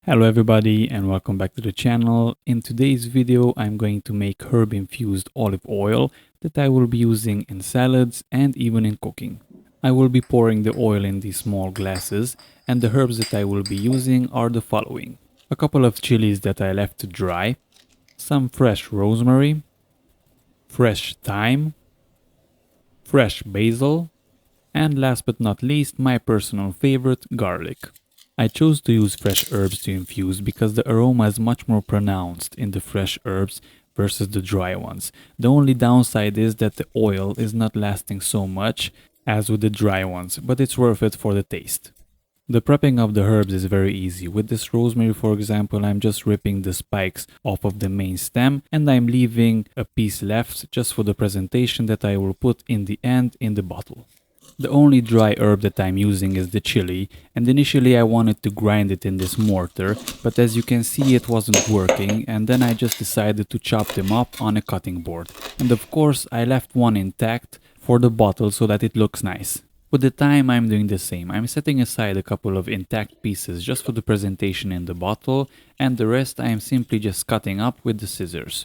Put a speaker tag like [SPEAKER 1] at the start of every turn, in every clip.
[SPEAKER 1] Hello everybody and welcome back to the channel. In today's video I'm going to make herb infused olive oil that I will be using in salads and even in cooking. I will be pouring the oil in these small glasses and the herbs that I will be using are the following. A couple of chilies that I left to dry, some fresh rosemary, fresh thyme, fresh basil, and last but not least my personal favorite, garlic. I chose to use fresh herbs to infuse because the aroma is much more pronounced in the fresh herbs versus the dry ones. The only downside is that the oil is not lasting so much as with the dry ones, but it's worth it for the taste. The prepping of the herbs is very easy. With this rosemary, for example, I'm just ripping the spikes off of the main stem and I'm leaving a piece left just for the presentation that I will put in the end in the bottle. The only dry herb that I'm using is the chili, and initially I wanted to grind it in this mortar, but as you can see it wasn't working, and then I just decided to chop them up on a cutting board. And of course I left one intact for the bottle so that it looks nice. With the thyme I'm doing the same. I'm setting aside a couple of intact pieces just for the presentation in the bottle, and the rest I am simply just cutting up with the scissors.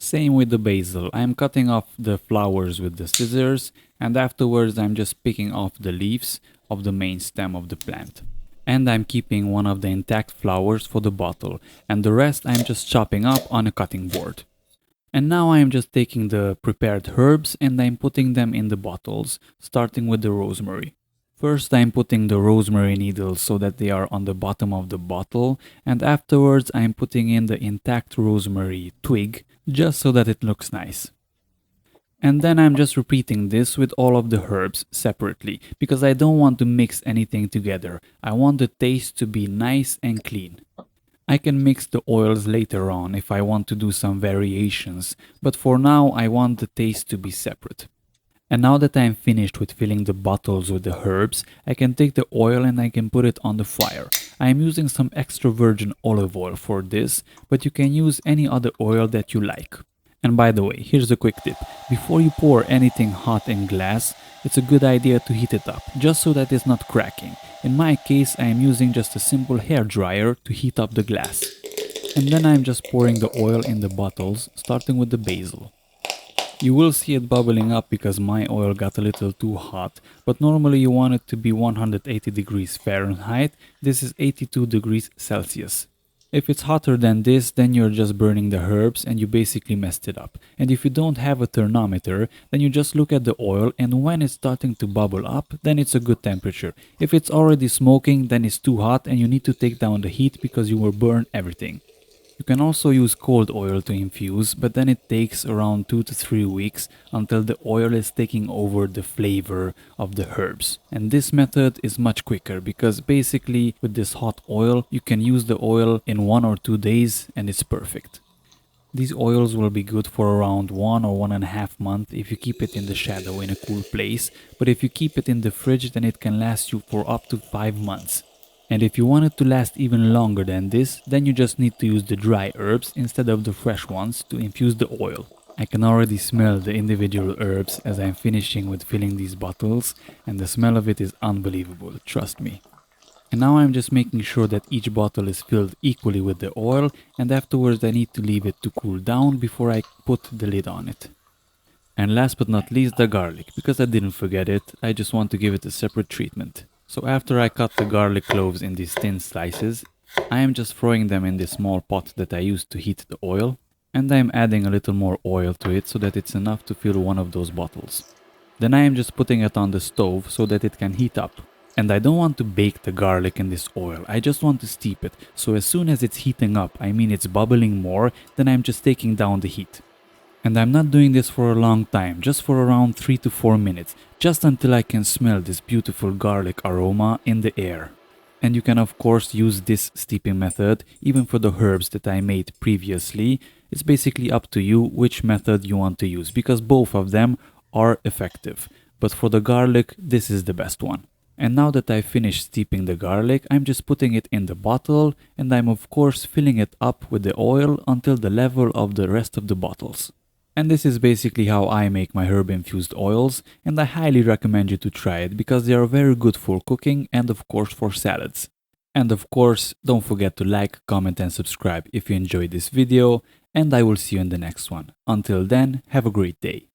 [SPEAKER 1] Same with the basil. I'm cutting off the flowers with the scissors and afterwards I'm just picking off the leaves of the main stem of the plant. And I'm keeping one of the intact flowers for the bottle and the rest I'm just chopping up on a cutting board. And now I'm just taking the prepared herbs and I'm putting them in the bottles, starting with the rosemary. First I'm putting the rosemary needles so that they are on the bottom of the bottle, and afterwards I'm putting in the intact rosemary twig just so that it looks nice. And then I'm just repeating this with all of the herbs separately because I don't want to mix anything together. I want the taste to be nice and clean. I can mix the oils later on if I want to do some variations, but for now I want the taste to be separate. And now that I'm finished with filling the bottles with the herbs, I can take the oil and I can put it on the fire. I am using some extra virgin olive oil for this, but you can use any other oil that you like. And by the way, here's a quick tip. Before you pour anything hot in glass, it's a good idea to heat it up, just so that it's not cracking. In my case, I am using just a simple hair dryer to heat up the glass. And then I'm just pouring the oil in the bottles, starting with the basil. You will see it bubbling up because my oil got a little too hot, but normally you want it to be 180 degrees Fahrenheit. This is 82 degrees Celsius. If it's hotter than this, then you're just burning the herbs and you basically messed it up. And if you don't have a thermometer, then you just look at the oil and when it's starting to bubble up, then it's a good temperature. If it's already smoking, then it's too hot and you need to take down the heat because you will burn everything. You can also use cold oil to infuse, but then it takes around 2 to 3 weeks until the oil is taking over the flavor of the herbs. And this method is much quicker because basically with this hot oil, you can use the oil in 1 or 2 days and it's perfect. These oils will be good for around 1 or 1.5 months if you keep it in the shadow in a cool place, but if you keep it in the fridge then it can last you for up to 5 months. And if you want it to last even longer than this, then you just need to use the dry herbs instead of the fresh ones to infuse the oil. I can already smell the individual herbs as I'm finishing with filling these bottles, and the smell of it is unbelievable, trust me. And now I'm just making sure that each bottle is filled equally with the oil, and afterwards I need to leave it to cool down before I put the lid on it. And last but not least, the garlic. Because I didn't forget it, I just want to give it a separate treatment. So after I cut the garlic cloves in these thin slices, I am just throwing them in this small pot that I used to heat the oil, and I am adding a little more oil to it so that it's enough to fill one of those bottles. Then I am just putting it on the stove so that it can heat up. And I don't want to bake the garlic in this oil, I just want to steep it, so as soon as it's heating up, I mean it's bubbling more, then I'm just taking down the heat. And I'm not doing this for a long time, just for around 3 to 4 minutes, just until I can smell this beautiful garlic aroma in the air. And you can of course use this steeping method even for the herbs that I made previously. It's basically up to you which method you want to use because both of them are effective. But for the garlic, this is the best one. And now that I've finished steeping the garlic, I'm just putting it in the bottle and I'm of course filling it up with the oil until the level of the rest of the bottles. And this is basically how I make my herb infused oils, and I highly recommend you to try it because they are very good for cooking and of course for salads. And of course, don't forget to like, comment and subscribe if you enjoyed this video, and I will see you in the next one. Until then, have a great day.